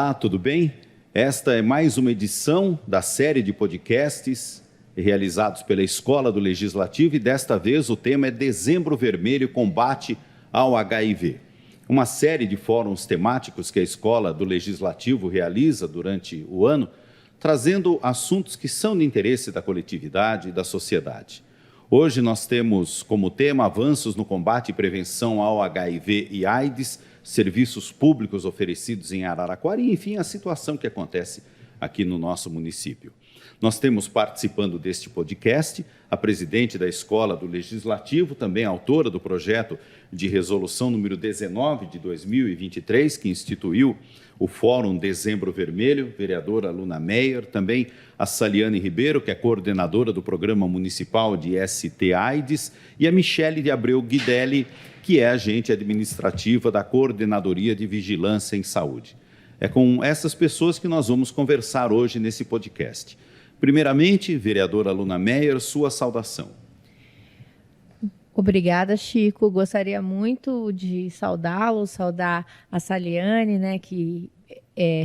Olá, tudo bem? Esta é mais uma edição da série de podcasts realizados pela Escola do Legislativo e desta vez o tema é Dezembro Vermelho, combate ao HIV. Uma série de fóruns temáticos que a Escola do Legislativo realiza durante o ano, trazendo assuntos que são de interesse da coletividade e da sociedade. Hoje nós temos como tema avanços no combate e prevenção ao HIV e AIDS, serviços públicos oferecidos em Araraquara e, enfim, a situação que acontece aqui no nosso município. Nós temos participando deste podcast a presidente da Escola do Legislativo, também autora do projeto de resolução número 19 de 2023, que instituiu o Fórum Dezembro Vermelho, vereadora Luna Meyer, também a Saliane Ribeiro, que é coordenadora do Programa Municipal de ST-AIDS, e a Michele de Abreu Guidelli, que é agente administrativa da Coordenadoria de Vigilância em Saúde. É com essas pessoas que nós vamos conversar hoje nesse podcast. Primeiramente, vereadora Luna Meyer, sua saudação. Obrigada, Chico. Gostaria muito de saudá-lo, saudar a Saliane, né, que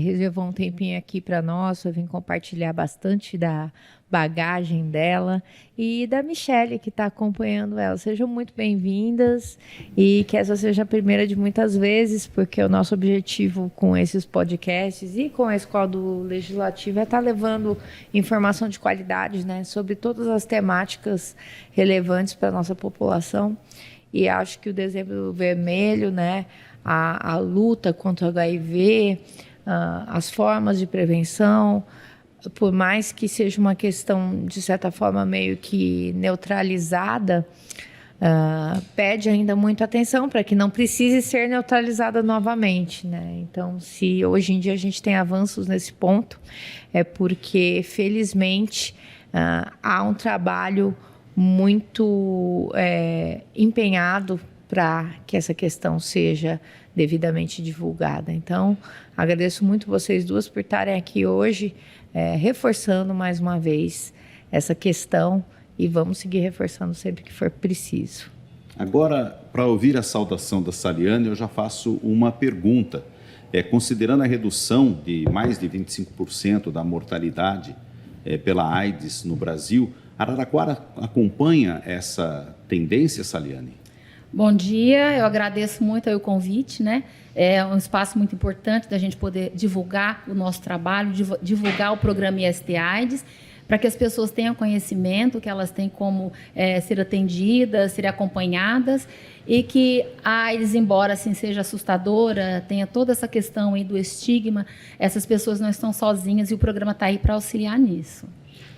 reservou um tempinho aqui para nós, eu vim compartilhar bastante da bagagem dela, e da Michele, que está acompanhando ela. Sejam muito bem-vindas e que essa seja a primeira de muitas vezes, porque o nosso objetivo com esses podcasts e com a Escola do Legislativo é estar levando informação de qualidade, né, sobre todas as temáticas relevantes para a nossa população. E acho que o Dezembro Vermelho, né, a luta contra o HIV, as formas de prevenção, por mais que seja uma questão, de certa forma, meio que neutralizada, pede ainda muita atenção para que não precise ser neutralizada novamente, né? Então, se hoje em dia a gente tem avanços nesse ponto, é porque, felizmente, há um trabalho muito empenhado para que essa questão seja devidamente divulgada. Então, agradeço muito vocês duas por estarem aqui hoje, reforçando mais uma vez essa questão, e vamos seguir reforçando sempre que for preciso. Agora, para ouvir a saudação da Saliane, eu já faço uma pergunta. Considerando a redução de mais de 25% da mortalidade pela AIDS no Brasil, Araraquara acompanha essa tendência, Saliane? Bom dia, eu agradeço muito o convite, né? É um espaço muito importante da gente poder divulgar o nosso trabalho, divulgar o programa IST-AIDS, para que as pessoas tenham conhecimento, que elas têm como ser atendidas, ser acompanhadas, e que a AIDS, embora assim seja assustadora, tenha toda essa questão aí do estigma, essas pessoas não estão sozinhas e o programa está aí para auxiliar nisso.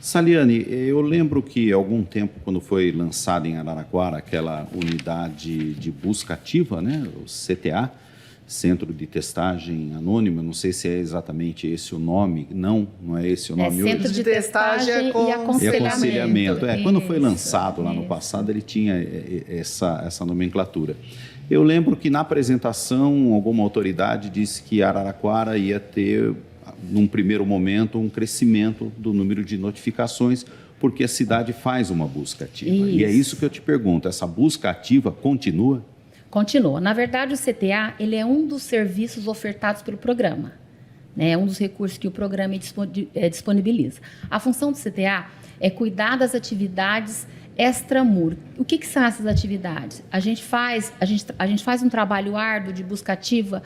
Saliane, eu lembro que há algum tempo, quando foi lançada em Araraquara aquela unidade de busca ativa, né, o CTA, Centro de Testagem Anônima, não sei se é exatamente esse o nome, não é esse o nome hoje. Centro de Testagem e Aconselhamento. Quando foi lançado lá no passado, ele tinha essa nomenclatura. Eu lembro que na apresentação, alguma autoridade disse que Araraquara ia ter, num primeiro momento, um crescimento do número de notificações, porque a cidade faz uma busca ativa. Isso. E é isso que eu te pergunto, essa busca ativa continua? Continua. Na verdade, o CTA ele é um dos serviços ofertados pelo programa, né? É um dos recursos que o programa disponibiliza. A função do CTA é cuidar das atividades extramuro. O que são essas atividades? A gente faz um trabalho árduo de busca ativa,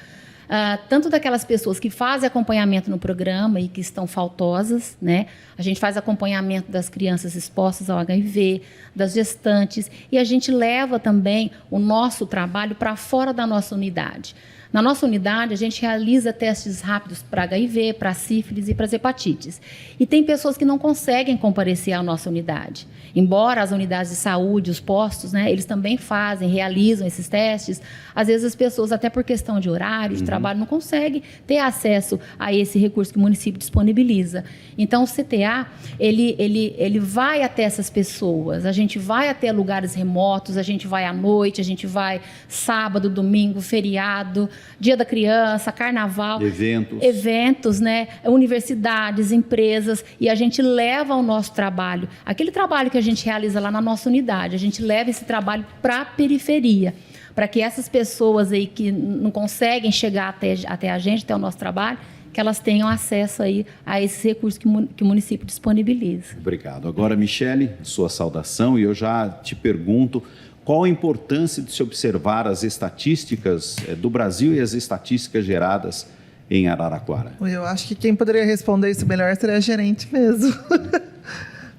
tanto daquelas pessoas que fazem acompanhamento no programa e que estão faltosas, né? A gente faz acompanhamento das crianças expostas ao HIV, das gestantes, e a gente leva também o nosso trabalho para fora da nossa unidade. Na nossa unidade, a gente realiza testes rápidos para HIV, para sífilis e para as hepatites. E tem pessoas que não conseguem comparecer à nossa unidade. Embora as unidades de saúde, os postos, né, eles também realizam esses testes, às vezes as pessoas, até por questão de horário, de trabalho, não conseguem ter acesso a esse recurso que o município disponibiliza. Então, o CTA, ele vai até essas pessoas, a gente vai até lugares remotos, a gente vai à noite, a gente vai sábado, domingo, feriado, Dia da Criança, Carnaval. Eventos, né? Universidades, empresas, e a gente leva o nosso trabalho, aquele trabalho que a gente realiza lá na nossa unidade, a gente leva esse trabalho para a periferia, para que essas pessoas aí que não conseguem chegar até a gente, até o nosso trabalho, que elas tenham acesso aí a esses recursos que o município disponibiliza. Obrigado. Agora, Michele, sua saudação, e eu já te pergunto qual a importância de se observar as estatísticas do Brasil e as estatísticas geradas em Araraquara. Eu acho que quem poderia responder isso melhor seria a gerente mesmo.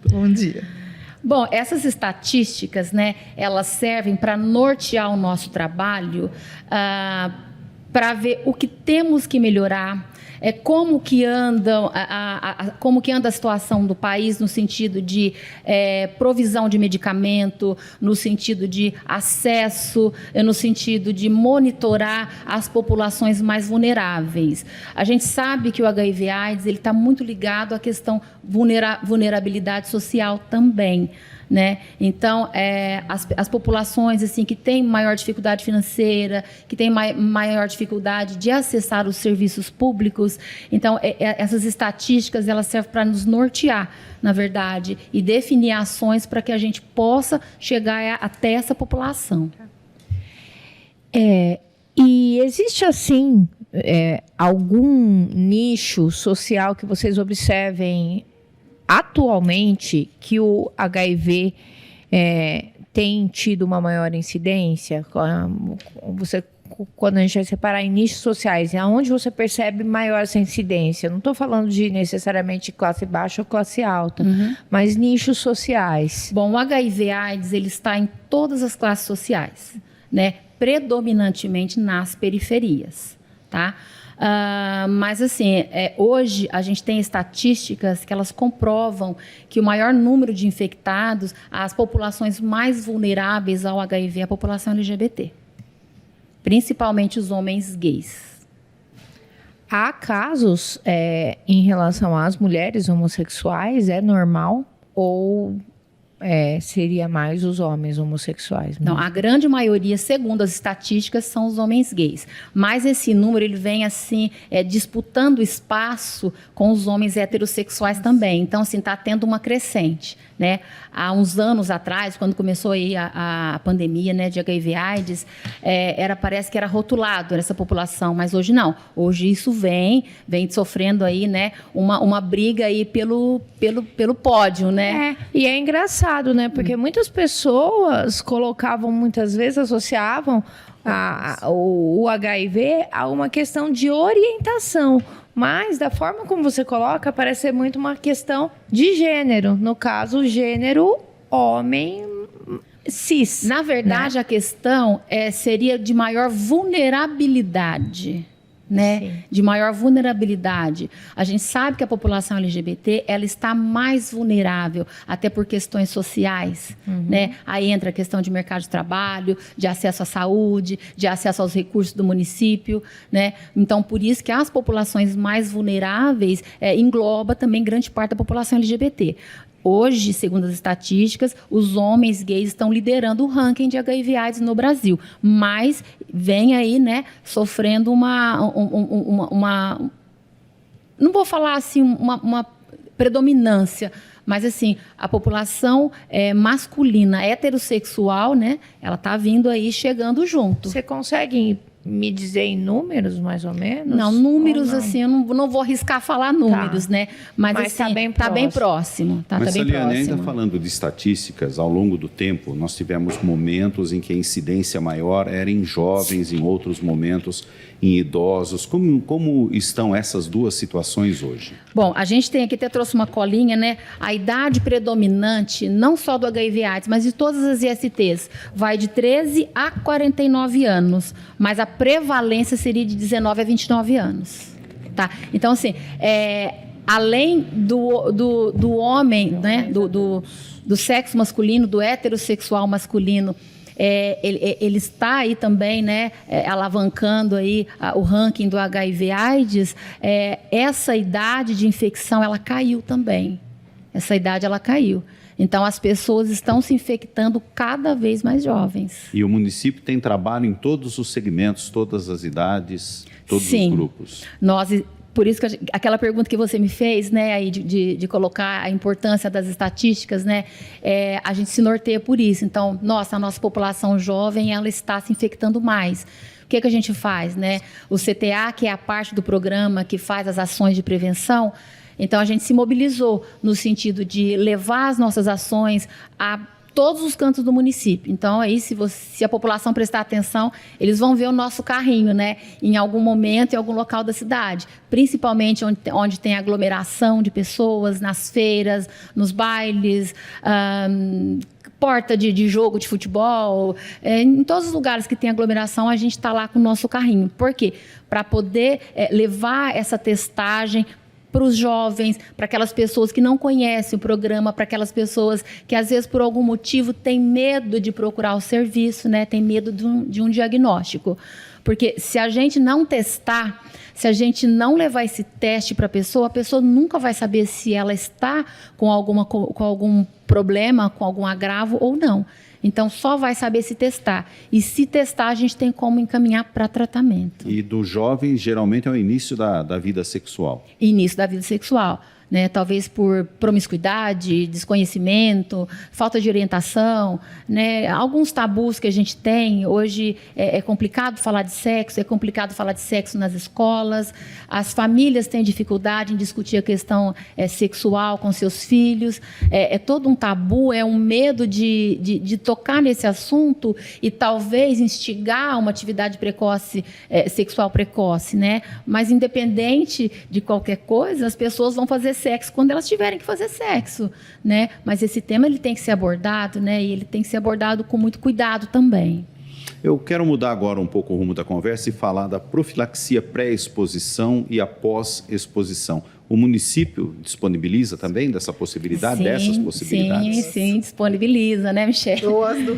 Bom dia. Bom, essas estatísticas, né, elas servem para nortear o nosso trabalho, para ver o que temos que melhorar, como que anda a situação do país no sentido de provisão de medicamento, no sentido de acesso, no sentido de monitorar as populações mais vulneráveis. A gente sabe que o HIV/AIDS está muito ligado à questão vulnerabilidade social também. Né? Então, as populações assim, que têm maior dificuldade financeira, que têm maior dificuldade de acessar os serviços públicos, então, essas estatísticas elas servem para nos nortear, na verdade, e definir ações para que a gente possa chegar até essa população. E existe, assim, algum nicho social que vocês observem atualmente que o HIV tem tido uma maior incidência? Quando a gente vai separar em nichos sociais, aonde você percebe maior essa incidência? Não estou falando de necessariamente classe baixa ou classe alta, mas nichos sociais. Bom, o HIV/AIDS ele está em todas as classes sociais, né? Predominantemente nas periferias, tá? Mas assim, hoje a gente tem estatísticas que elas comprovam que o maior número de infectados, as populações mais vulneráveis ao HIV é a população LGBT, principalmente os homens gays. Há casos em relação às mulheres homossexuais, é normal ou seria mais os homens homossexuais? Não, a grande maioria, segundo as estatísticas, são os homens gays. Mas esse número ele vem assim disputando espaço com os homens heterossexuais também. Então, assim, está tendo uma crescente, né? Há uns anos atrás, quando começou aí a pandemia, né, de HIV/AIDS, parece que era rotulado nessa população, mas hoje não. Hoje isso vem sofrendo aí, né, uma briga aí pelo pódio, né? E é engraçado, né? Porque muitas pessoas colocavam, muitas vezes associavam o HIV a uma questão de orientação. Mas, da forma como você coloca, parece ser muito uma questão de gênero. No caso, gênero homem cis. Na verdade, né? A questão seria de maior vulnerabilidade. Né? De maior vulnerabilidade. A gente sabe que a população LGBT ela está mais vulnerável, até por questões sociais. Né? Aí entra a questão de mercado de trabalho, de acesso à saúde, de acesso aos recursos do município. Né? Então, por isso que as populações mais vulneráveis engloba também grande parte da população LGBT. Hoje, segundo as estatísticas, os homens gays estão liderando o ranking de HIV/AIDS no Brasil, mas vem aí, né, sofrendo não vou falar assim, uma predominância, mas assim, a população masculina, heterossexual, né, ela está vindo aí, chegando junto. Você consegue me dizer em números, mais ou menos? Não, números, não? Assim, eu não vou arriscar falar números, né? Mas assim, está bem próximo. Tá bem próximo. Ainda falando de estatísticas, ao longo do tempo, nós tivemos momentos em que a incidência maior era em jovens, em outros momentos em idosos. Como estão essas duas situações hoje? Bom, a gente tem aqui, até trouxe uma colinha, né? A idade predominante, não só do HIV/AIDS, mas de todas as ISTs, vai de 13 a 49 anos, mas a prevalência seria de 19 a 29 anos. Tá? Então, assim, além do homem, né? do sexo masculino, do heterossexual masculino, ele está aí também, né, alavancando aí o ranking do HIV/AIDS. Essa idade de infecção ela caiu também. Essa idade ela caiu. Então, as pessoas estão se infectando cada vez mais jovens. E o município tem trabalho em todos os segmentos, todas as idades, todos os grupos? Nós por isso que aquela pergunta que você me fez, né, aí de colocar a importância das estatísticas, né, a gente se norteia por isso. Então, a nossa população jovem, ela está se infectando mais. O que a gente faz, né? O CTA, que é a parte do programa que faz as ações de prevenção, então a gente se mobilizou no sentido de levar as nossas ações a todos os cantos do município. Então, aí, se a população prestar atenção, eles vão ver o nosso carrinho, né, em algum momento, em algum local da cidade. Principalmente onde tem aglomeração de pessoas, nas feiras, nos bailes, porta de jogo de futebol. Em todos os lugares que tem aglomeração, a gente está lá com o nosso carrinho. Por quê? Para poder levar essa testagem para os jovens, para aquelas pessoas que não conhecem o programa, para aquelas pessoas que, às vezes, por algum motivo, têm medo de procurar o serviço, né? Tem medo de um diagnóstico. Porque se a gente não testar, se a gente não levar esse teste para a pessoa nunca vai saber se ela está com algum problema, com algum agravo ou não. Então, só vai saber se testar. E se testar, a gente tem como encaminhar para tratamento. E do jovem, geralmente, é o início da vida sexual. Início da vida sexual. Né, talvez por promiscuidade, desconhecimento, falta de orientação, né, alguns tabus que a gente tem. Hoje é complicado falar de sexo, é complicado falar de sexo nas escolas, as famílias têm dificuldade em discutir a questão sexual com seus filhos, é todo um tabu, é um medo de tocar nesse assunto e talvez instigar uma atividade precoce, sexual precoce, né? Mas independente de qualquer coisa, as pessoas vão fazer sexo quando elas tiverem que fazer sexo, né? Mas esse tema ele tem que ser abordado, né? E ele tem que ser abordado com muito cuidado também. Eu quero mudar agora um pouco o rumo da conversa e falar da profilaxia pré-exposição e após-exposição. O município disponibiliza também dessas possibilidades? Sim, disponibiliza, né, Michele?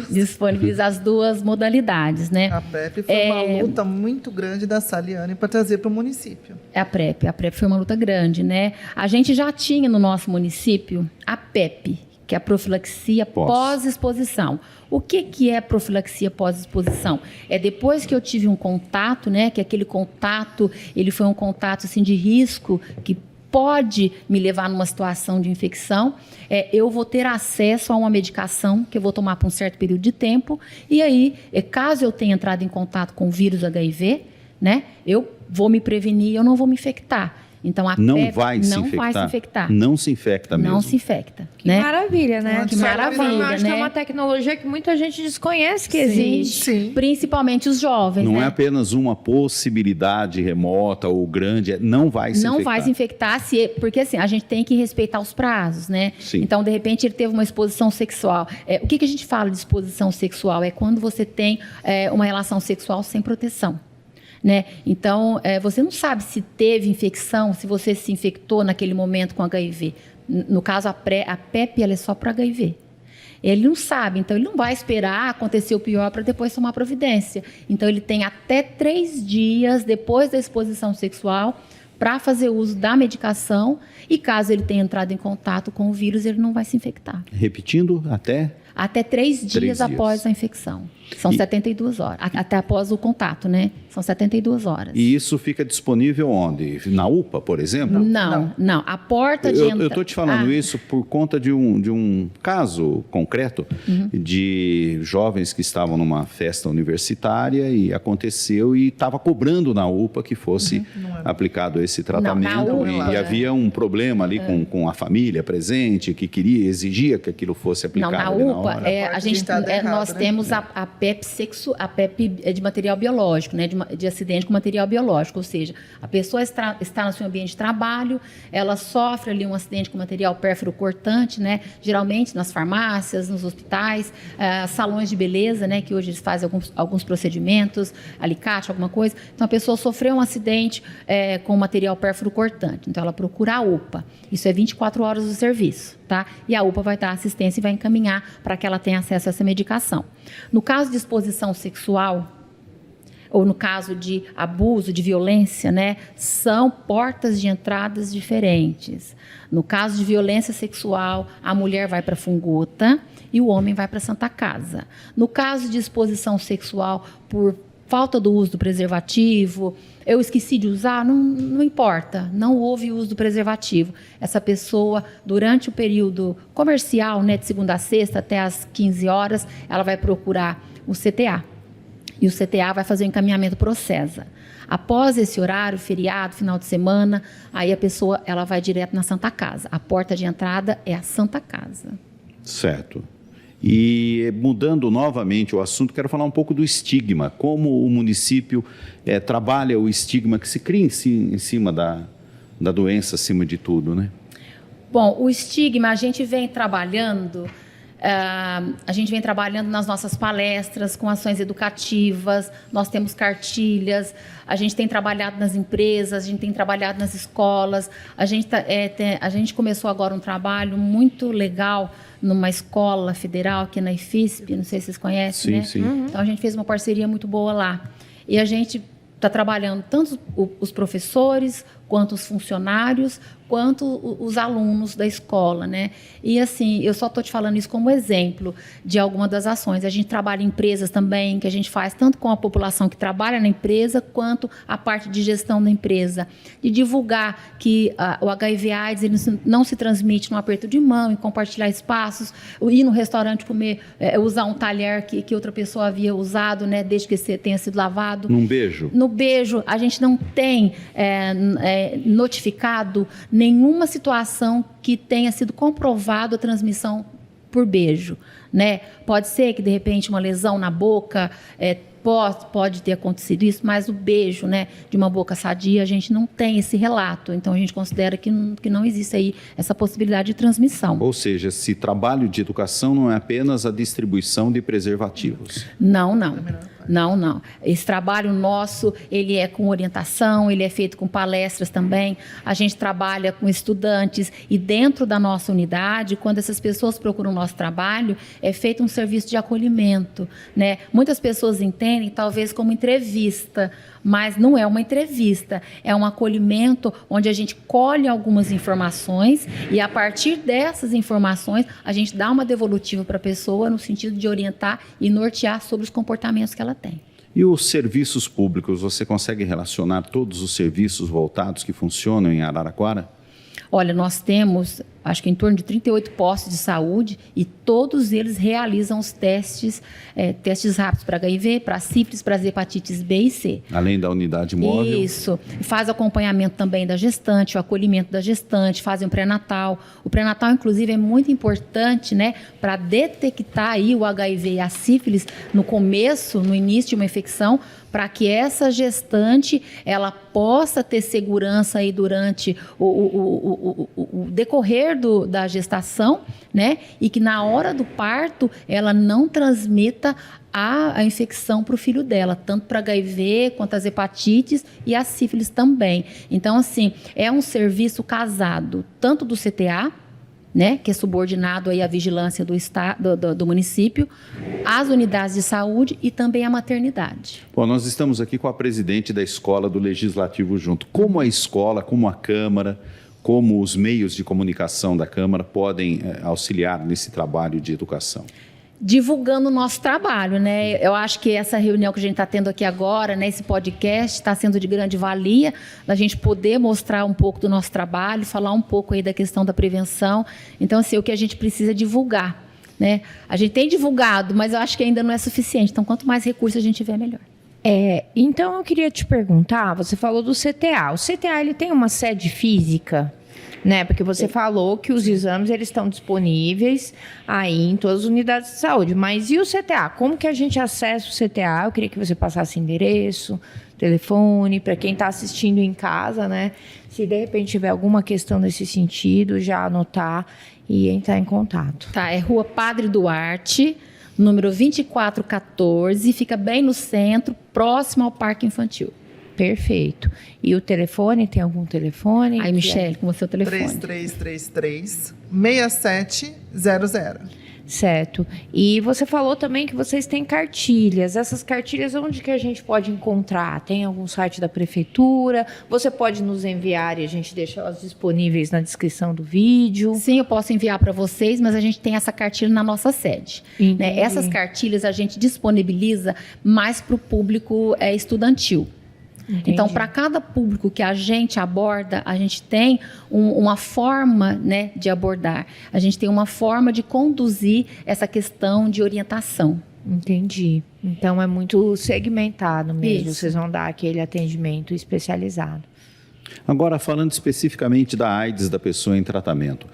Disponibiliza as duas modalidades, né? A PrEP foi uma luta muito grande da Saliane para trazer para o município. A PrEP foi uma luta grande, né? A gente já tinha no nosso município a PEP, que é a profilaxia pós-exposição. O que é profilaxia pós-exposição? É depois que eu tive um contato, né? Que aquele contato, ele foi um contato assim, de risco, que pode me levar numa situação de infecção, eu vou ter acesso a uma medicação que eu vou tomar por um certo período de tempo, e aí, caso eu tenha entrado em contato com o vírus HIV, né, eu vou me prevenir, eu não vou me infectar. Então, a não PEP vai se infectar. Não se infecta mesmo. Não se infecta. Que maravilha, né? Que maravilha, eu acho né? que é uma tecnologia que muita gente desconhece que existe. Sim. Principalmente os jovens, Não né? é apenas uma possibilidade remota ou grande, não vai se infectar. Não vai se infectar, porque assim, a gente tem que respeitar os prazos, né? Sim. Então, de repente, ele teve uma exposição sexual. O que a gente fala de exposição sexual? É quando você tem uma relação sexual sem proteção. Né? Então, você não sabe se teve infecção, se você se infectou naquele momento com HIV. No caso, a PEP ela é só para HIV. Ele não sabe, então ele não vai esperar acontecer o pior para depois tomar providência. Então, ele tem até 3 dias depois da exposição sexual para fazer uso da medicação e caso ele tenha entrado em contato com o vírus, ele não vai se infectar. Repetindo, até 3 dias após a infecção. São 72 horas. Até após o contato, né? São 72 horas. E isso fica disponível onde? Na UPA, por exemplo? Não. A porta de entrada... Eu estou te falando isso por conta de um caso concreto de jovens que estavam numa festa universitária e aconteceu e estava cobrando na UPA que fosse aplicado esse tratamento. E havia um problema ali com a família presente que exigia que aquilo fosse aplicado. Não, na UPA, nós temos a PEP é de material biológico, né? De acidente com material biológico, ou seja, a pessoa está no seu ambiente de trabalho, ela sofre ali um acidente com material pérfuro cortante, né? Geralmente nas farmácias, nos hospitais, salões de beleza, né? Que hoje eles fazem alguns procedimentos, alicate, alguma coisa. Então, a pessoa sofreu um acidente com material pérfuro cortante. Então, ela procura a UPA. Isso é 24 horas do serviço, tá? E a UPA vai dar assistência e vai encaminhar para que ela tenha acesso a essa medicação. No caso de exposição sexual, ou no caso de abuso, de violência, né, são portas de entradas diferentes. No caso de violência sexual, a mulher vai para a Funguta e o homem vai para a Santa Casa. No caso de exposição sexual por falta do uso do preservativo, eu esqueci de usar, não importa, não houve uso do preservativo. Essa pessoa, durante o período comercial, né, de segunda a sexta até às 15 horas, ela vai procurar o CTA. E o CTA vai fazer o encaminhamento para o CESA. Após esse horário, feriado, final de semana, aí a pessoa ela vai direto na Santa Casa. A porta de entrada é a Santa Casa. Certo. E mudando novamente o assunto, quero falar um pouco do estigma. Como o município trabalha o estigma que se cria em cima da doença, acima de tudo, né? Bom, o estigma a gente vem trabalhando nas nossas palestras, com ações educativas, nós temos cartilhas, a gente tem trabalhado nas empresas, a gente tem trabalhado nas escolas, a gente começou agora um trabalho muito legal numa escola federal aqui na IFISP, não sei se vocês conhecem, sim, né? Sim. Uhum. Então a gente fez uma parceria muito boa lá. E a gente está trabalhando tanto os professores, quanto os funcionários, quanto os alunos da escola, né? E assim, eu só estou te falando isso como exemplo de alguma das ações. A gente trabalha em empresas também, que a gente faz tanto com a população que trabalha na empresa, quanto a parte de gestão da empresa. De divulgar que o HIV/AIDS ele não se transmite no aperto de mão, em compartilhar espaços, ir no restaurante comer, usar um talher que outra pessoa havia usado, né, desde que tenha sido lavado. Num beijo? No beijo, a gente não tem notificado nenhuma situação que tenha sido comprovado a transmissão por beijo, né? Pode ser que, de repente, uma lesão na boca, pode ter acontecido isso, mas o beijo, né, de uma boca sadia, a gente não tem esse relato. Então, a gente considera que não existe aí essa possibilidade de transmissão. Ou seja, esse trabalho de educação não é apenas a distribuição de preservativos. Não. Esse trabalho nosso, ele é com orientação, ele é feito com palestras também. A gente trabalha com estudantes e dentro da nossa unidade, quando essas pessoas procuram o nosso trabalho, é feito um serviço de acolhimento, né? Muitas pessoas entendem talvez como entrevista, mas não é uma entrevista, é um acolhimento onde a gente colhe algumas informações e a partir dessas informações a gente dá uma devolutiva para a pessoa no sentido de orientar e nortear sobre os comportamentos que ela tem. E os serviços públicos, você consegue relacionar todos os serviços voltados que funcionam em Araraquara? Olha, nós temos, acho que em torno de 38 postos de saúde e todos eles realizam os testes rápidos para HIV, para sífilis, para as hepatites B e C. Além da unidade móvel? Isso. Faz acompanhamento também da gestante, o acolhimento da gestante, fazem o pré-natal. O pré-natal, inclusive, é muito importante, né, para detectar aí o HIV e a sífilis no início de uma infecção, para que essa gestante ela possa ter segurança aí durante o decorrer da gestação, né? E que na hora do parto ela não transmita a infecção para o filho dela, tanto para HIV quanto as hepatites e a sífilis também. Então, assim, é um serviço casado, tanto do CTA, né, que é subordinado aí à vigilância do município, às unidades de saúde e também à maternidade. Bom, nós estamos aqui com a presidente da Escola do Legislativo junto. Como a escola, como a Câmara, como os meios de comunicação da Câmara podem auxiliar nesse trabalho de educação? Divulgando o nosso trabalho, né? Eu acho que essa reunião que a gente está tendo aqui agora, né, esse podcast, está sendo de grande valia, da gente poder mostrar um pouco do nosso trabalho, falar um pouco aí da questão da prevenção. Então, assim, o que a gente precisa é divulgar, né? A gente tem divulgado, mas eu acho que ainda não é suficiente. Então, quanto mais recursos a gente tiver, melhor. Então, eu queria te perguntar, você falou do CTA. O CTA, ele tem uma sede física, né? Porque você falou que os exames eles estão disponíveis aí em todas as unidades de saúde. Mas e o CTA? Como que a gente acessa o CTA? Eu queria que você passasse endereço, telefone, para quem está assistindo em casa, né? Se de repente tiver alguma questão nesse sentido, já anotar e entrar em contato. Tá, é Rua Padre Duarte, número 2414, fica bem no centro, próximo ao Parque Infantil. Perfeito. E o telefone, tem algum telefone? Aí, Michele, com o seu telefone. 3333-6700. Certo. E você falou também que vocês têm cartilhas. Essas cartilhas, onde que a gente pode encontrar? Tem algum site da prefeitura? Você pode nos enviar e a gente deixa elas disponíveis na descrição do vídeo? Sim, eu posso enviar para vocês, mas a gente tem essa cartilha na nossa sede. Né? Essas cartilhas a gente disponibiliza mais para o público estudantil. Entendi. Então, para cada público que a gente aborda, a gente tem uma forma, né, de abordar. A gente tem uma forma de conduzir essa questão de orientação. Entendi. Então, é muito segmentado mesmo. Isso. Vocês vão dar aquele atendimento especializado. Agora, falando especificamente da AIDS da pessoa em tratamento,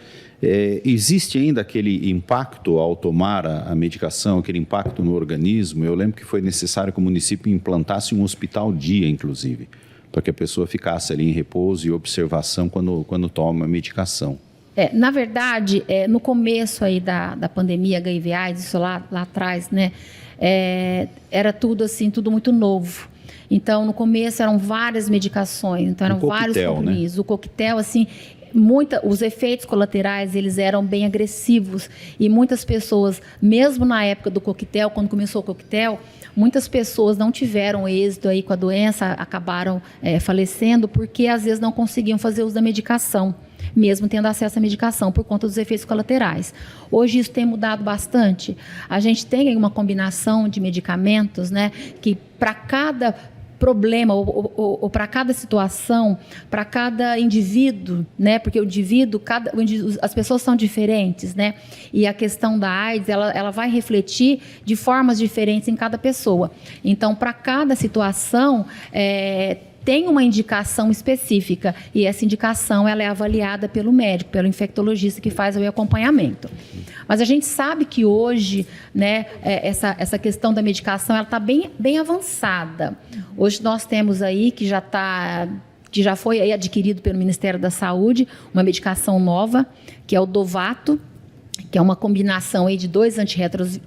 existe ainda aquele impacto ao tomar a medicação, aquele impacto no organismo? Eu lembro que foi necessário que o município implantasse um hospital-dia, inclusive, para que a pessoa ficasse ali em repouso e observação quando toma a medicação. Na verdade, no começo aí da pandemia HIV/AIDS, isso lá atrás, né, era tudo assim, tudo muito novo. Então, no começo eram várias medicações, então eram vários compromissos. Né? O coquetel, assim, os efeitos colaterais, eles eram bem agressivos. E muitas pessoas, mesmo na época do coquetel, quando começou o coquetel, muitas pessoas não tiveram êxito aí com a doença, acabaram falecendo, porque às vezes não conseguiam fazer uso da medicação, mesmo tendo acesso à medicação, por conta dos efeitos colaterais. Hoje isso tem mudado bastante. A gente tem aí uma combinação de medicamentos, né, que para cada problema ou para cada situação, para cada indivíduo, né? Porque o indivíduo, as pessoas são diferentes, né? E a questão da AIDS, ela vai refletir de formas diferentes em cada pessoa. Então, para cada situação, tem uma indicação específica e essa indicação ela é avaliada pelo médico, pelo infectologista que faz o acompanhamento. Mas a gente sabe que hoje, né, essa questão da medicação ela está bem avançada. Hoje nós temos aí que já foi aí adquirido pelo Ministério da Saúde uma medicação nova, que é o Dovato, que é uma combinação aí de 2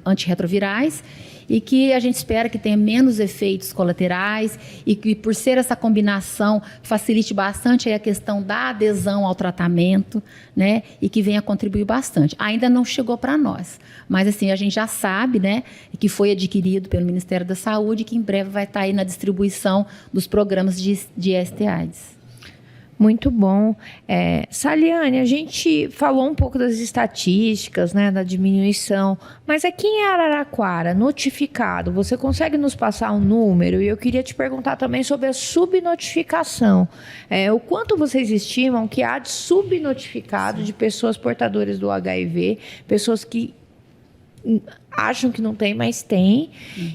antirretrovirais, e que a gente espera que tenha menos efeitos colaterais e que, por ser essa combinação, facilite bastante aí a questão da adesão ao tratamento, né? E que venha contribuir bastante. Ainda não chegou para nós, mas assim, a gente já sabe, né, que foi adquirido pelo Ministério da Saúde e que em breve vai estar aí na distribuição dos programas de ST/AIDS. Muito bom. Saliane, a gente falou um pouco das estatísticas, né, da diminuição, mas aqui em Araraquara, notificado, você consegue nos passar um número? E eu queria te perguntar também sobre a subnotificação. O quanto vocês estimam que há de subnotificado de pessoas portadoras do HIV, pessoas que acham que não tem, mas tem,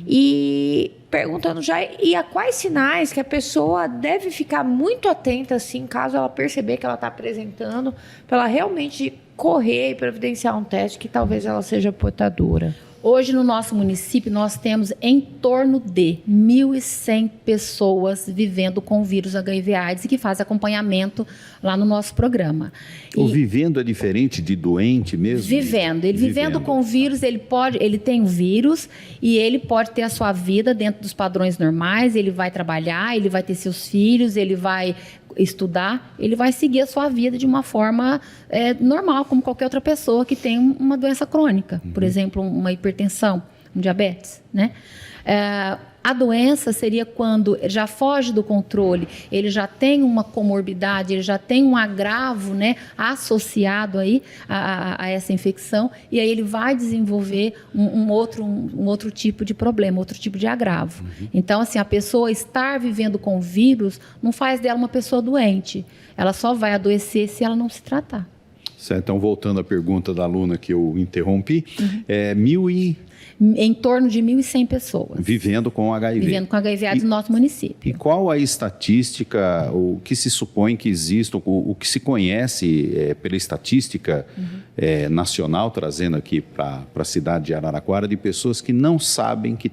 e perguntando já, e a quais sinais que a pessoa deve ficar muito atenta, assim, caso ela perceber que ela está apresentando, para ela realmente correr e providenciar um teste que talvez ela seja portadora. Hoje, no nosso município, nós temos em torno de 1.100 pessoas vivendo com o vírus HIV/AIDS e que fazem acompanhamento lá no nosso programa. O vivendo é diferente de doente mesmo? Vivendo com o vírus, ele tem o vírus e ele pode ter a sua vida dentro dos padrões normais, ele vai trabalhar, ele vai ter seus filhos, ele vai estudar, ele vai seguir a sua vida de uma forma normal, como qualquer outra pessoa que tem uma doença crônica, por exemplo, uma hipertensão, um diabetes, né? A doença seria quando já foge do controle, ele já tem uma comorbidade, ele já tem um agravo, né, associado aí a essa infecção, e aí ele vai desenvolver um outro tipo de problema, outro tipo de agravo. Então, assim, a pessoa estar vivendo com o vírus não faz dela uma pessoa doente, ela só vai adoecer se ela não se tratar. Certo, então voltando à pergunta da aluna que eu interrompi, em torno de 1.100 pessoas. Vivendo com HIV. Vivendo com HIV/AIDS no nosso município. E qual a estatística, o que se supõe que existe, o que se conhece pela estatística nacional, trazendo aqui para a cidade de Araraquara, de pessoas que não sabem que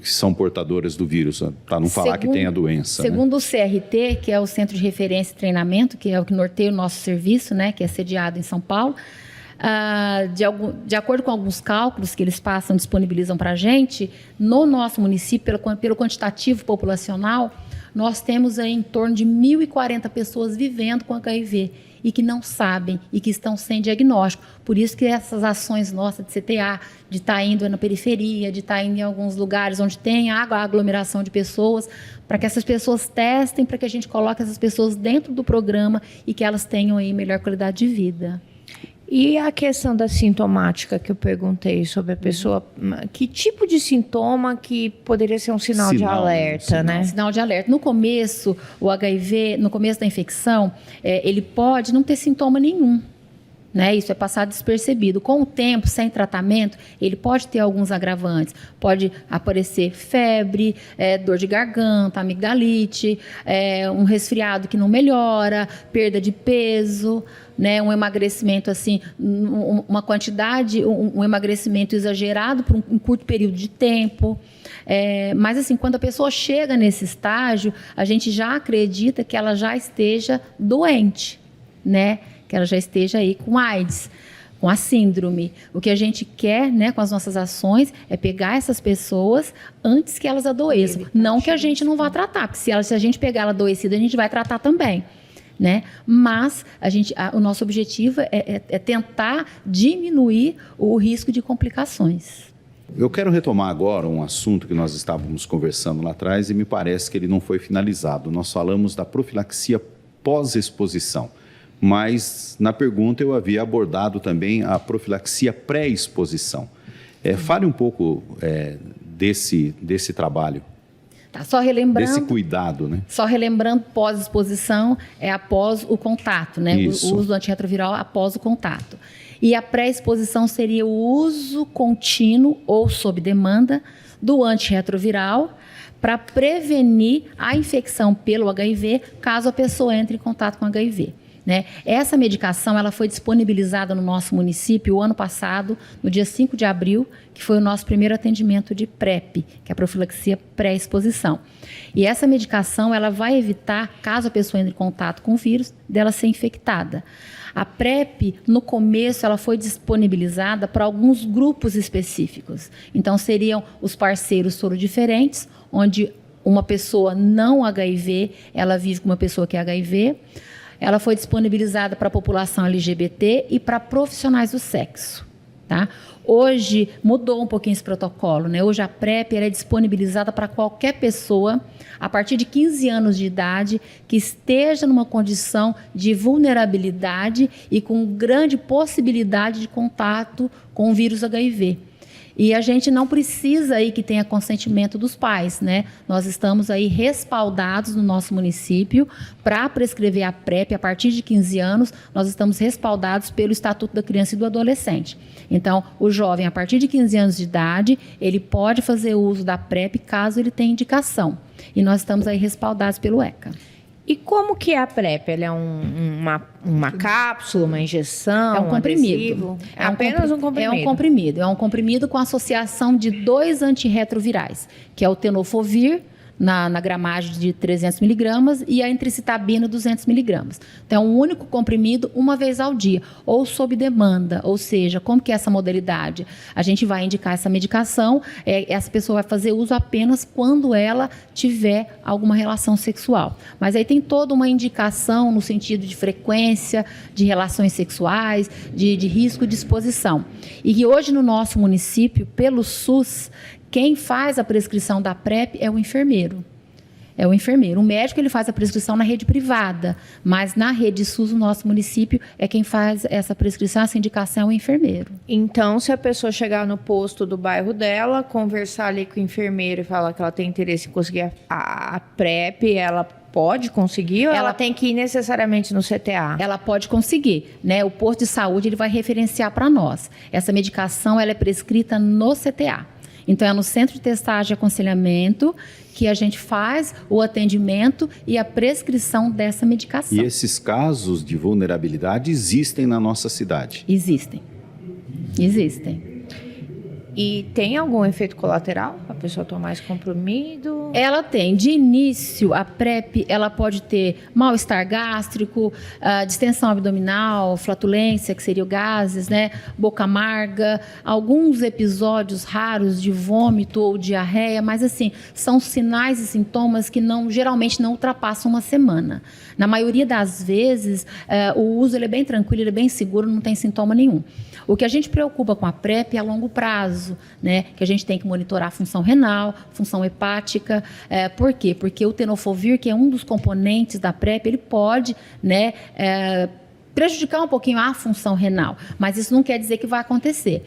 são portadoras do vírus, para não falar que tem a doença. Segundo o CRT, que é o Centro de Referência e Treinamento, que é o que norteia o nosso serviço, né, que é sediado em São Paulo, de acordo com alguns cálculos que eles disponibilizam para a gente, no nosso município, pelo quantitativo populacional, nós temos aí em torno de 1.040 pessoas vivendo com HIV. e que não sabem e que estão sem diagnóstico. Por isso que essas ações nossas de CTA, de estar indo na periferia, de estar indo em alguns lugares onde tem aglomeração de pessoas, para que essas pessoas testem, para que a gente coloque essas pessoas dentro do programa e que elas tenham aí melhor qualidade de vida. E a questão da sintomática que eu perguntei sobre a pessoa, que tipo de sintoma que poderia ser um sinal de alerta, né? Sinal de alerta. No começo, o HIV, no começo da infecção, ele pode não ter sintoma nenhum, né? Isso é passado despercebido. Com o tempo, sem tratamento, ele pode ter alguns agravantes. Pode aparecer febre, dor de garganta, amigdalite, um resfriado que não melhora, perda de peso, né, um emagrecimento assim, uma quantidade, um emagrecimento exagerado por um curto período de tempo. Mas assim, quando a pessoa chega nesse estágio, a gente já acredita que ela já esteja doente, né? Que ela já esteja aí com AIDS, com a síndrome. O que a gente quer, né, com as nossas ações é pegar essas pessoas antes que elas adoeçam. Não que a gente não vá tratar, porque se a gente pegar ela adoecida, a gente vai tratar também. Né? Mas o nosso objetivo é tentar diminuir o risco de complicações. Eu quero retomar agora um assunto que nós estávamos conversando lá atrás e me parece que ele não foi finalizado. Nós falamos da profilaxia pós-exposição, mas na pergunta eu havia abordado também a profilaxia pré-exposição. Fale um pouco desse trabalho. Tá, só relembrando, desse cuidado, né? Só relembrando, pós-exposição é após o contato, né? Isso. O uso do antirretroviral após o contato. E a pré-exposição seria o uso contínuo ou sob demanda do antirretroviral para prevenir a infecção pelo HIV, caso a pessoa entre em contato com HIV. Né? Essa medicação ela foi disponibilizada no nosso município o ano passado, no dia 5 de abril, que foi o nosso primeiro atendimento de PrEP, que é a profilaxia pré-exposição. E essa medicação ela vai evitar, caso a pessoa entre em contato com o vírus, dela ser infectada. A PrEP, no começo, ela foi disponibilizada para alguns grupos específicos. Então, seriam os parceiros sorodiferentes, onde uma pessoa não HIV, ela vive com uma pessoa que é HIV. Ela foi disponibilizada para a população LGBT e para profissionais do sexo. Tá? Hoje mudou um pouquinho esse protocolo, né? Hoje a PrEP é disponibilizada para qualquer pessoa a partir de 15 anos de idade que esteja numa condição de vulnerabilidade e com grande possibilidade de contato com o vírus HIV. E a gente não precisa aí que tenha consentimento dos pais, né? Nós estamos aí respaldados no nosso município para prescrever a PrEP a partir de 15 anos. Nós estamos respaldados pelo Estatuto da Criança e do Adolescente. Então, o jovem, a partir de 15 anos de idade, ele pode fazer uso da PrEP caso ele tenha indicação. E nós estamos aí respaldados pelo ECA. E como que é a PrEP? Ela é uma cápsula, uma injeção, é um comprimido. Adesivo? É apenas um comprimido? É um comprimido. É um comprimido com associação de 2 antirretrovirais, que é o tenofovir, na gramagem de 300 miligramas, e a entricitabina, 200 miligramas. Então, é um único comprimido, uma vez ao dia, ou sob demanda. Ou seja, como que é essa modalidade? A gente vai indicar essa medicação, essa pessoa vai fazer uso apenas quando ela tiver alguma relação sexual. Mas aí tem toda uma indicação no sentido de frequência, de relações sexuais, de risco de exposição. E que hoje no nosso município, pelo SUS, quem faz a prescrição da PrEP é o enfermeiro. É o enfermeiro. O médico ele faz a prescrição na rede privada, mas na rede SUS, o nosso município, é quem faz essa prescrição, essa indicação é o enfermeiro. Então, se a pessoa chegar no posto do bairro dela, conversar ali com o enfermeiro e falar que ela tem interesse em conseguir a PrEP, ela pode conseguir ou ela tem que ir necessariamente no CTA? Ela pode conseguir, né? O posto de saúde ele vai referenciar para nós. Essa medicação ela é prescrita no CTA. Então, é no Centro de Testagem e Aconselhamento que a gente faz o atendimento e a prescrição dessa medicação. E esses casos de vulnerabilidade existem na nossa cidade? Existem. E tem algum efeito colateral? A pessoa tomar esse comprimido? Ela tem. De início, a PrEP, ela pode ter mal-estar gástrico, distensão abdominal, flatulência, que seria o gases, né? Boca amarga, alguns episódios raros de vômito ou diarreia, mas assim, são sinais e sintomas que geralmente não ultrapassam uma semana. Na maioria das vezes, o uso ele é bem tranquilo, ele é bem seguro, não tem sintoma nenhum. O que a gente preocupa com a PrEP é a longo prazo, né? Que a gente tem que monitorar a função renal, função hepática. Por quê? Porque o tenofovir, que é um dos componentes da PrEP, ele pode, né, prejudicar um pouquinho a função renal, mas isso não quer dizer que vai acontecer.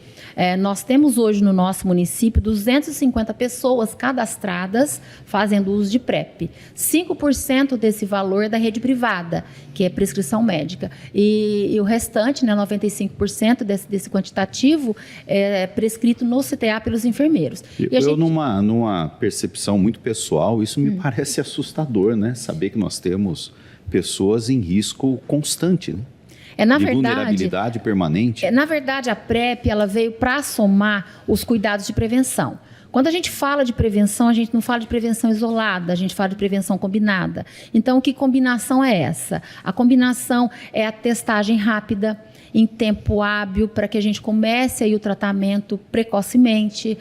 Nós temos hoje no nosso município 250 pessoas cadastradas fazendo uso de PrEP. 5% desse valor é da rede privada, que é prescrição médica. E o restante, né, 95% desse quantitativo, é prescrito no CTA pelos enfermeiros. Numa percepção muito pessoal, isso me parece assustador, né? Saber que nós temos pessoas em risco constante, né? De vulnerabilidade permanente. Na verdade, a PrEP ela veio para somar os cuidados de prevenção. Quando a gente fala de prevenção, a gente não fala de prevenção isolada, a gente fala de prevenção combinada. Então, que combinação é essa? A combinação é a testagem rápida, em tempo hábil, para que a gente comece aí o tratamento precocemente.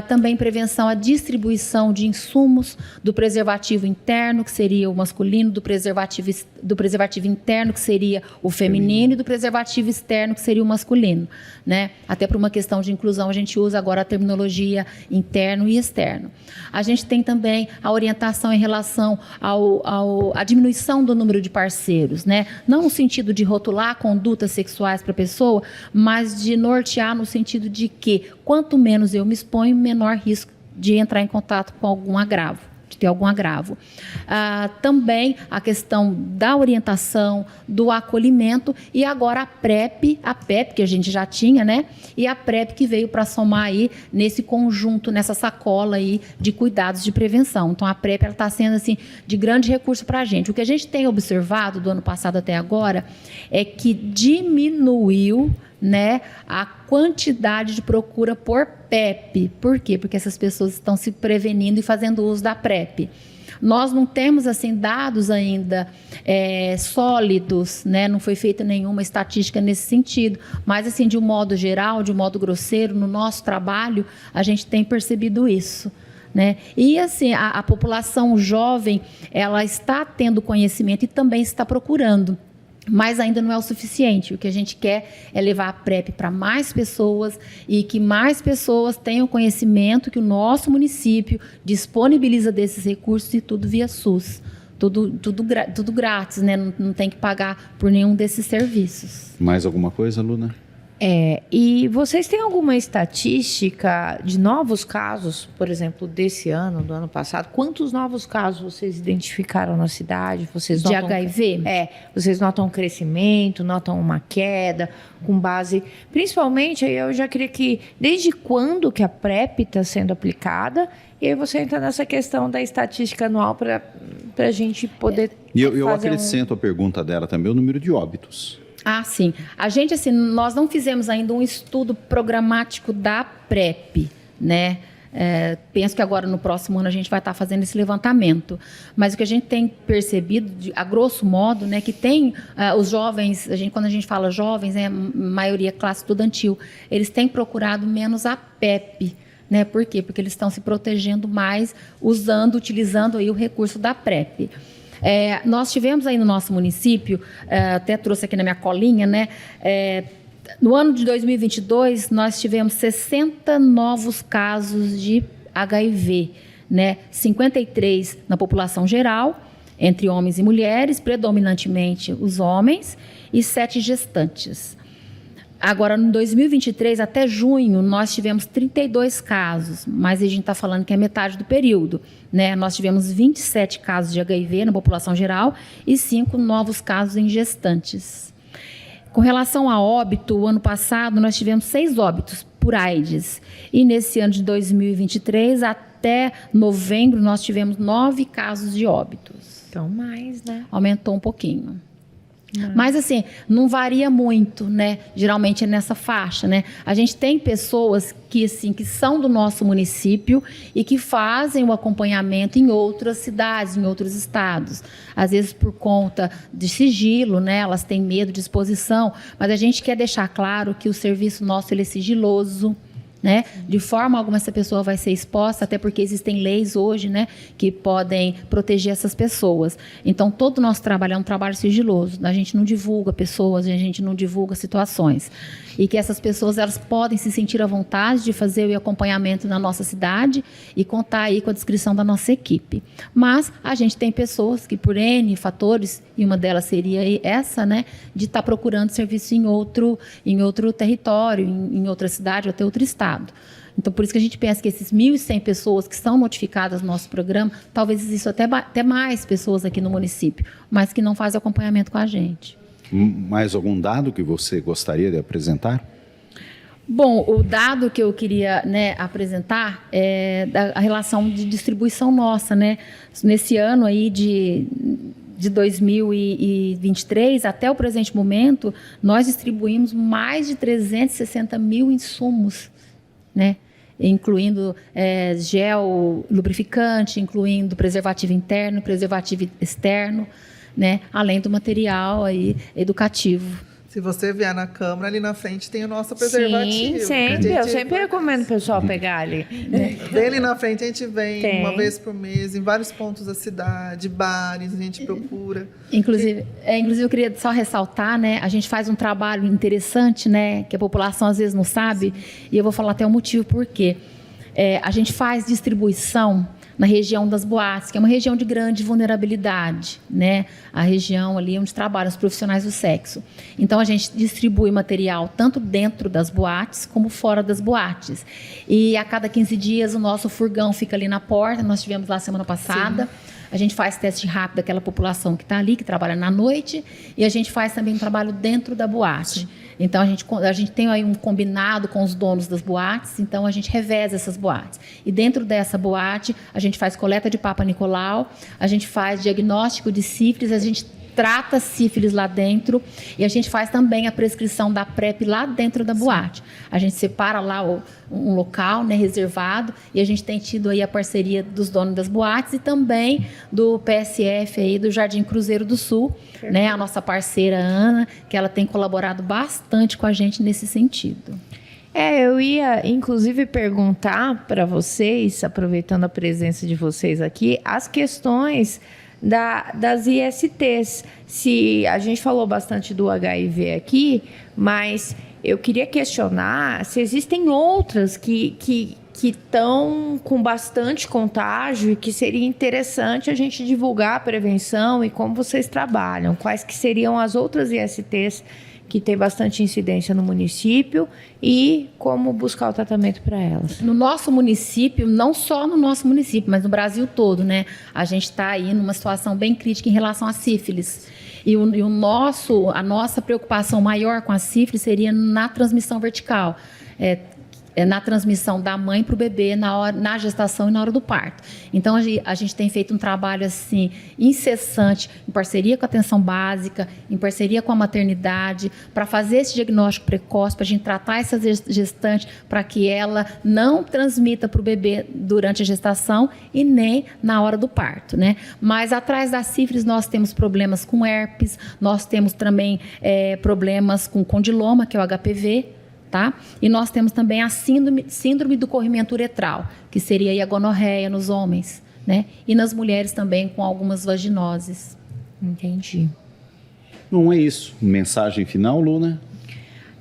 Também prevenção à distribuição de insumos do preservativo interno, que seria o masculino, do preservativo interno, que seria o feminino, e do preservativo externo, que seria o masculino, né? Até por uma questão de inclusão, a gente usa agora a terminologia interno e externo. A gente tem também a orientação em relação à diminuição do número de parceiros, né? Não no sentido de rotular condutas sexuais para a pessoa, mas de nortear no sentido de que quanto menos eu me exponho, menor risco de entrar em contato com algum agravo, de ter algum agravo. Também a questão da orientação, do acolhimento e agora a PrEP, que a gente já tinha, né? E a PrEP que veio para somar aí nesse conjunto, nessa sacola aí de cuidados de prevenção. Então a PrEP está sendo assim de grande recurso para a gente. O que a gente tem observado do ano passado até agora é que diminuiu, né, a quantidade de procura por PEP. Por quê? Porque essas pessoas estão se prevenindo e fazendo uso da PrEP. Nós não temos assim dados ainda sólidos, né? Não foi feita nenhuma estatística nesse sentido, mas assim, de um modo geral, de um modo grosseiro, no nosso trabalho, a gente tem percebido isso, né? E assim, a população jovem, ela está tendo conhecimento e também está procurando. Mas ainda não é o suficiente. O que a gente quer é levar a PrEP para mais pessoas e que mais pessoas tenham conhecimento que o nosso município disponibiliza desses recursos e tudo via SUS. Tudo grátis, né? Não tem que pagar por nenhum desses serviços. Mais alguma coisa, Luna? E vocês têm alguma estatística de novos casos, por exemplo, desse ano, do ano passado? Quantos novos casos vocês identificaram na cidade? Vocês de HIV? Vocês notam um crescimento, notam uma queda, com base... Principalmente, aí eu já queria que... Desde quando que a PrEP está sendo aplicada? E aí você entra nessa questão da estatística anual para a gente poder... E eu acrescento a pergunta dela também, o número de óbitos. Sim. A gente, assim, nós não fizemos ainda um estudo programático da PrEP, né? Penso que agora, no próximo ano, a gente vai estar fazendo esse levantamento. Mas o que a gente tem percebido, a grosso modo, né, que tem os jovens, quando a gente fala jovens, maioria classe estudantil, eles têm procurado menos a PEP, né? Por quê? Porque eles estão se protegendo mais, utilizando aí o recurso da PrEP. Nós tivemos aí no nosso município, até trouxe aqui na minha colinha, né? No ano de 2022, nós tivemos 60 novos casos de HIV, né? 53 na população geral, entre homens e mulheres, predominantemente os homens, e 7 gestantes. Agora, em 2023, até junho, nós tivemos 32 casos, mas a gente está falando que é metade do período, né? Nós tivemos 27 casos de HIV na população geral e 5 novos casos em gestantes. Com relação a óbito, o ano passado nós tivemos 6 óbitos por AIDS. E nesse ano de 2023, até novembro, nós tivemos 9 casos de óbitos. Então, mais, né? Aumentou um pouquinho. Mas, assim, não varia muito, né? Geralmente é nessa faixa, né? A gente tem pessoas que, assim, que são do nosso município e que fazem o acompanhamento em outras cidades, em outros estados. Às vezes por conta de sigilo, né? Elas têm medo de exposição, mas a gente quer deixar claro que o serviço nosso ele é sigiloso, né? De forma alguma essa pessoa vai ser exposta, até porque existem leis hoje, né, que podem proteger essas pessoas. Então, todo o nosso trabalho é um trabalho sigiloso. A gente não divulga pessoas, a gente não divulga situações. E que essas pessoas elas podem se sentir à vontade de fazer o acompanhamento na nossa cidade e contar aí com a descrição da nossa equipe. Mas a gente tem pessoas que, por N fatores, e uma delas seria essa, né, de estar procurando serviço em outro território, em outra cidade ou até outro estado. Então, por isso que a gente pensa que esses 1.100 pessoas que são notificadas no nosso programa, talvez existam até mais pessoas aqui no município, mas que não fazem acompanhamento com a gente. Mais algum dado que você gostaria de apresentar? Bom, o dado que eu queria, né, apresentar é a relação de distribuição nossa, né? Nesse ano aí de 2023, até o presente momento, nós distribuímos mais de 360 mil insumos, né? Incluindo gel lubrificante, incluindo preservativo interno, preservativo externo, né? Além do material aí educativo. Se você vier na Câmara, ali na frente tem o nosso preservativo. Sim, sempre. Eu sempre recomendo o pessoal pegar ali. Bem ali na frente a gente vem Tem. uma vez por mês, em vários pontos da cidade, bares, a gente procura. Inclusive eu queria só ressaltar, né? A gente faz um trabalho interessante, né? Que a população às vezes não sabe. E eu vou falar até o motivo por quê. A gente faz distribuição na região das boates, que é uma região de grande vulnerabilidade, né? A região ali onde trabalham os profissionais do sexo. Então, a gente distribui material tanto dentro das boates como fora das boates. E a cada 15 dias o nosso furgão fica ali na porta, nós tivemos lá semana passada. Sim. A gente faz teste rápido daquela população que está ali, que trabalha na noite, e a gente faz também um trabalho dentro da boate. Sim. Então, a gente tem aí um combinado com os donos das boates, então a gente reveza essas boates. E dentro dessa boate, a gente faz coleta de Papa Nicolau, a gente faz diagnóstico de sífilis, a gente trata sífilis lá dentro e a gente faz também a prescrição da PrEP lá dentro da boate. A gente separa lá um local, né, reservado, e a gente tem tido aí a parceria dos donos das boates e também do PSF aí do Jardim Cruzeiro do Sul, né, a nossa parceira Ana, que ela tem colaborado bastante com a gente nesse sentido. Eu ia, inclusive, perguntar para vocês, aproveitando a presença de vocês aqui, as questões das ISTs. Se a gente falou bastante do HIV aqui, mas eu queria questionar se existem outras que estão com bastante contágio e que seria interessante a gente divulgar a prevenção e como vocês trabalham. Quais que seriam as outras ISTs que tem bastante incidência no município e como buscar o tratamento para elas? No nosso município, não só no nosso município, mas no Brasil todo, né? A gente está aí numa situação bem crítica em relação à sífilis. E a nossa preocupação maior com a sífilis seria na transmissão vertical. Na transmissão da mãe para o bebê na gestação e na hora do parto. Então, a gente tem feito um trabalho assim, incessante, em parceria com a atenção básica, em parceria com a maternidade, para fazer esse diagnóstico precoce, para a gente tratar essa gestante, para que ela não transmita para o bebê durante a gestação e nem na hora do parto, né? Mas, atrás da sífilis, nós temos problemas com herpes, nós temos também problemas com condiloma, que é o HPV, tá? E nós temos também a síndrome do corrimento uretral, que seria aí a gonorreia nos homens, né? E nas mulheres também com algumas vaginoses. Entendi. Não é isso. Mensagem final, Luna?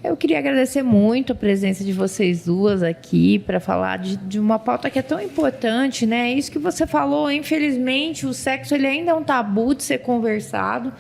Eu queria agradecer muito a presença de vocês duas aqui para falar de uma pauta que é tão importante, né? Isso que você falou, infelizmente, o sexo ele ainda é um tabu de ser conversado.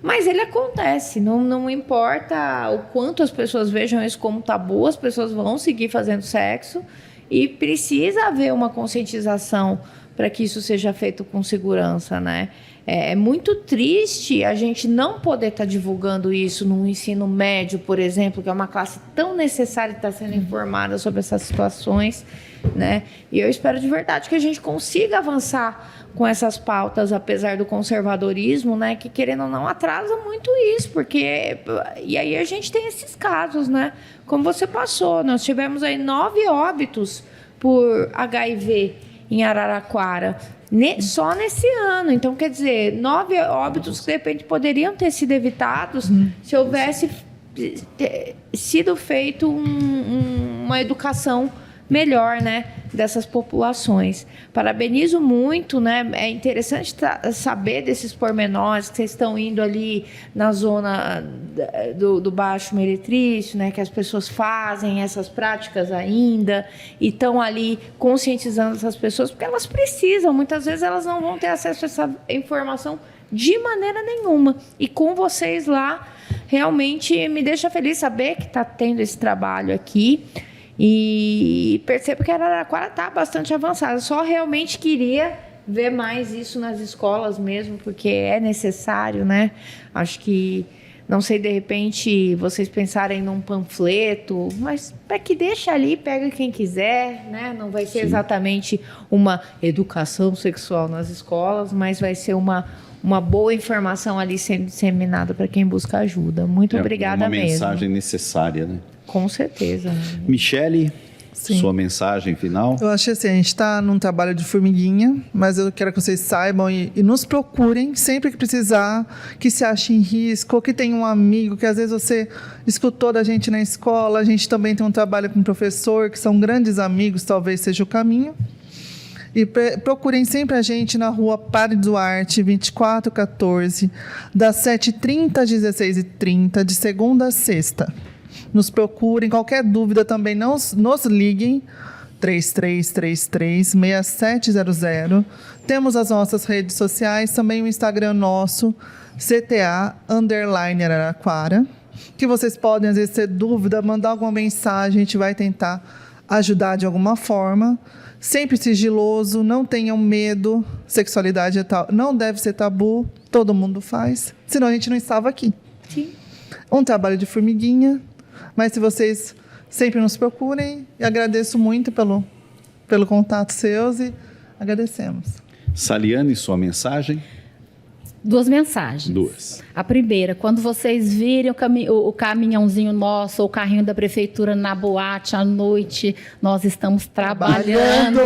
Mas ele acontece, não importa o quanto as pessoas vejam isso como tabu, as pessoas vão seguir fazendo sexo e precisa haver uma conscientização para que isso seja feito com segurança, né? É muito triste a gente não poder estar divulgando isso no ensino médio, por exemplo, que é uma classe tão necessária de estar sendo informada sobre essas situações, né? E eu espero de verdade que a gente consiga avançar com essas pautas, apesar do conservadorismo, né? Que, querendo ou não, atrasa muito isso, porque... E aí a gente tem esses casos, né? Como você passou, nós tivemos aí 9 óbitos por HIV em Araraquara, só nesse ano. Então, quer dizer, 9 óbitos que de repente poderiam ter sido evitados se houvesse sido feito uma educação melhor, né, dessas populações. Parabenizo muito, né? É interessante saber desses pormenores que vocês estão indo ali na zona do Baixo Meretrício, né, que as pessoas fazem essas práticas ainda e estão ali conscientizando essas pessoas, porque elas precisam, muitas vezes elas não vão ter acesso a essa informação de maneira nenhuma. E com vocês lá, realmente me deixa feliz saber que está tendo esse trabalho aqui. E percebo que a Araraquara está bastante avançada. Só realmente queria ver mais isso nas escolas mesmo, porque é necessário, né? Acho que, não sei, de repente vocês pensarem num panfleto, mas é que deixa ali, pega quem quiser, né? Não vai ser exatamente uma educação sexual nas escolas, mas vai ser uma boa informação ali sendo disseminada para quem busca ajuda. Muito obrigada mesmo. Uma mensagem necessária, né? Com certeza. Michele, Sim. sua mensagem final? Eu acho assim, a gente está num trabalho de formiguinha, mas eu quero que vocês saibam e nos procurem sempre que precisar, que se ache em risco, ou que tem um amigo, que às vezes você escutou da gente na escola, a gente também tem um trabalho com professor, que são grandes amigos, talvez seja o caminho. E procurem sempre a gente na rua Padre Duarte, 2414, das 7h30 às 16h30, de segunda a sexta. Nos procurem, qualquer dúvida também nos liguem, 3333-6700. Temos as nossas redes sociais, também o Instagram nosso, CTA_Araraquara, que vocês podem, às vezes, ter dúvida, mandar alguma mensagem, a gente vai tentar ajudar de alguma forma. Sempre sigiloso, não tenham medo, sexualidade não deve ser tabu, todo mundo faz, senão a gente não estava aqui. Sim. Um trabalho de formiguinha, mas se vocês sempre nos procurem, e agradeço muito pelo contato seus e agradecemos. Saliane, sua mensagem? 2 mensagens. 2. A primeira, quando vocês virem o caminhãozinho nosso, ou o carrinho da prefeitura na boate à noite, nós estamos trabalhando.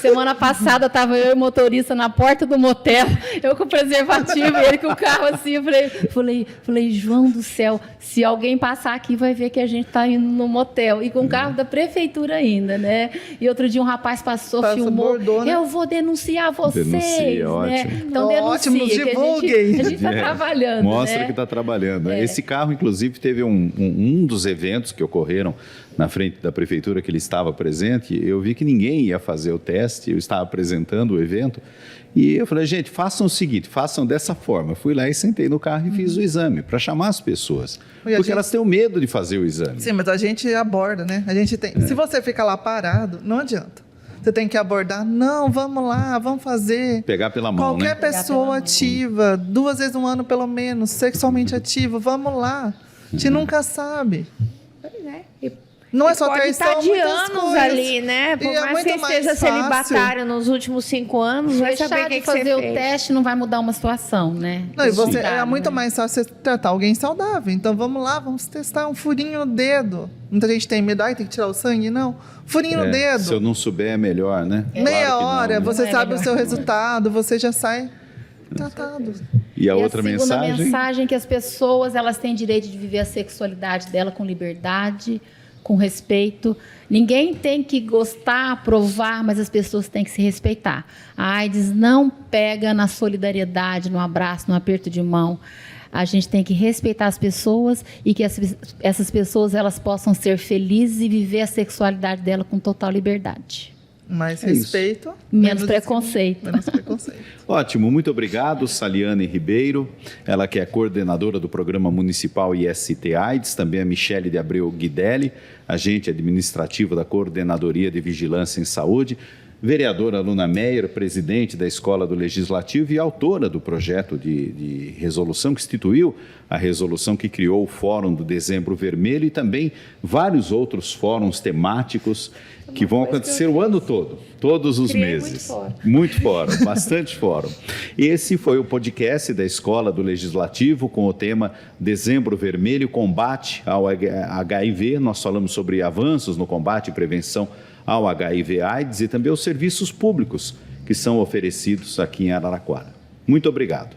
Semana passada estava eu e o motorista na porta do motel, eu com o preservativo e ele com o carro assim. Eu falei, João do céu, se alguém passar aqui vai ver que a gente está indo no motel. E com o carro da prefeitura ainda, né? E outro dia um rapaz passou, filmou. Bordou, né? Eu vou denunciar vocês. Denuncia, né? ótimo. Então Ótimo, denuncia, que divulguem. a gente está trabalhando. Mostra né? que está trabalhando. Esse carro, inclusive, teve um dos eventos que ocorreram na frente da prefeitura que ele estava presente. Eu vi que ninguém ia fazer o teste, eu estava apresentando o evento. E eu falei, gente, façam o seguinte, façam dessa forma. Eu fui lá e sentei no carro e fiz o exame, para chamar as pessoas. Porque elas têm o medo de fazer o exame. Sim, mas a gente aborda, né? A gente tem. Se você fica lá parado, não adianta. Você tem que abordar, não, vamos lá, vamos fazer. Pegar pela mão, Qualquer né? pessoa ativa, 2 vezes no ano pelo menos, sexualmente ativa, vamos lá. A gente nunca sabe. Pois é. Não é só pode traição, estar de muitas anos coisas. ali, né? Por E é mais que muito mais esteja fácil. celibatário nos últimos 5 anos, vai Deixar saber o de que fazer você o fez. teste não vai mudar uma situação, né? Não, e você, Resultado, é muito né? mais fácil você tratar alguém saudável. Então vamos lá, vamos testar um furinho no dedo. Muita gente tem medo, tem que tirar o sangue. Não, furinho no dedo. Se eu não souber, é melhor, né? Meia Claro que hora, não, né? você Não é sabe melhor. o seu resultado, você já sai tratado. E a E outra a segunda mensagem? mensagem é que as pessoas elas têm direito de viver a sexualidade dela com liberdade, com respeito. Ninguém tem que gostar, aprovar, mas as pessoas têm que se respeitar. A AIDS não pega na solidariedade, no abraço, no aperto de mão. A gente tem que respeitar as pessoas e que essas pessoas elas possam ser felizes e viver a sexualidade dela com total liberdade. Mais É isso. respeito. Menos preconceito. Menos preconceito. Ótimo, muito obrigado, Saliane Ribeiro, ela que é coordenadora do Programa Municipal IST AIDS, também a Michele de Abreu Guidelli, agente administrativa da Coordenadoria de Vigilância em Saúde. vereadora Luna Meyer, presidente da Escola do Legislativo e autora do projeto de resolução que instituiu a resolução que criou o Fórum do Dezembro Vermelho e também vários outros fóruns temáticos que vão acontecer o ano todo, todos os meses. Muito fórum, bastante fórum. Esse foi o podcast da Escola do Legislativo com o tema Dezembro Vermelho, combate ao HIV. Nós falamos sobre avanços no combate e prevenção ao HIV/AIDS e também os serviços públicos que são oferecidos aqui em Araraquara. Muito obrigado.